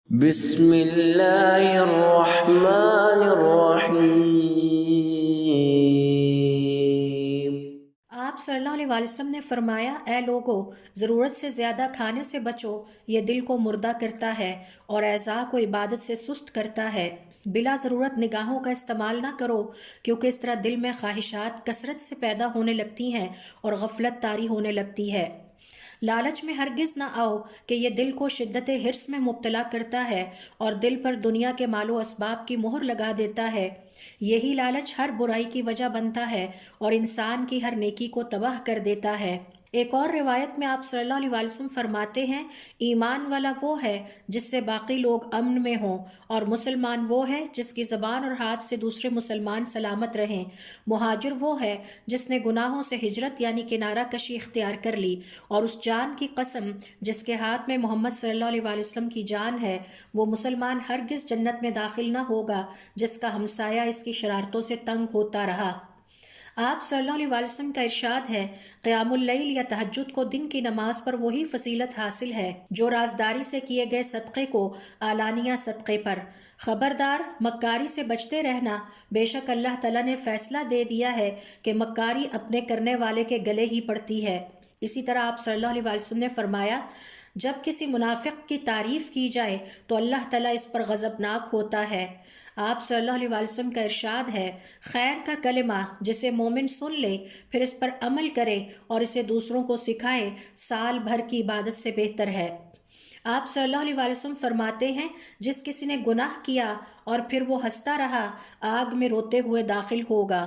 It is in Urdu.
بسم اللہ الرحمن الرحیم۔ آپ صلی اللہ علیہ وسلم نے فرمایا، اے لوگو، ضرورت سے زیادہ کھانے سے بچو، یہ دل کو مردہ کرتا ہے اور اعضاء کو عبادت سے سست کرتا ہے۔ بلا ضرورت نگاہوں کا استعمال نہ کرو، کیونکہ اس طرح دل میں خواہشات کثرت سے پیدا ہونے لگتی ہیں اور غفلت طاری ہونے لگتی ہے۔ لالچ میں ہرگز نہ آؤ کہ یہ دل کو شدت حرص میں مبتلا کرتا ہے اور دل پر دنیا کے مال و اسباب کی مہر لگا دیتا ہے۔ یہی لالچ ہر برائی کی وجہ بنتا ہے اور انسان کی ہر نیکی کو تباہ کر دیتا ہے۔ ایک اور روایت میں آپ صلی اللہ علیہ وسلم فرماتے ہیں، ایمان والا وہ ہے جس سے باقی لوگ امن میں ہوں، اور مسلمان وہ ہے جس کی زبان اور ہاتھ سے دوسرے مسلمان سلامت رہیں۔ مہاجر وہ ہے جس نے گناہوں سے ہجرت یعنی کنارہ کشی اختیار کر لی، اور اس جان کی قسم جس کے ہاتھ میں محمد صلی اللہ علیہ وسلم کی جان ہے، وہ مسلمان ہرگز جنت میں داخل نہ ہوگا جس کا ہمسایہ اس کی شرارتوں سے تنگ ہوتا رہا۔ آپ صلی اللہ علیہ وسلم کا ارشاد ہے، قیام اللیل یا تہجد کو دن کی نماز پر وہی فضیلت حاصل ہے جو رازداری سے کیے گئے صدقے کو علانیہ صدقے پر۔ خبردار، مکاری سے بچتے رہنا، بے شک اللہ تعالیٰ نے فیصلہ دے دیا ہے کہ مکاری اپنے کرنے والے کے گلے ہی پڑتی ہے۔ اسی طرح آپ صلی اللہ علیہ وسلم نے فرمایا، جب کسی منافق کی تعریف کی جائے تو اللہ تعالیٰ اس پر غضبناک ہوتا ہے۔ آپ صلی اللہ علیہ وسلم کا ارشاد ہے، خیر کا کلمہ جسے مومن سن لے پھر اس پر عمل کرے اور اسے دوسروں کو سکھائے، سال بھر کی عبادت سے بہتر ہے۔ آپ صلی اللہ علیہ وسلم فرماتے ہیں، جس کسی نے گناہ کیا اور پھر وہ ہنستا رہا، آگ میں روتے ہوئے داخل ہوگا۔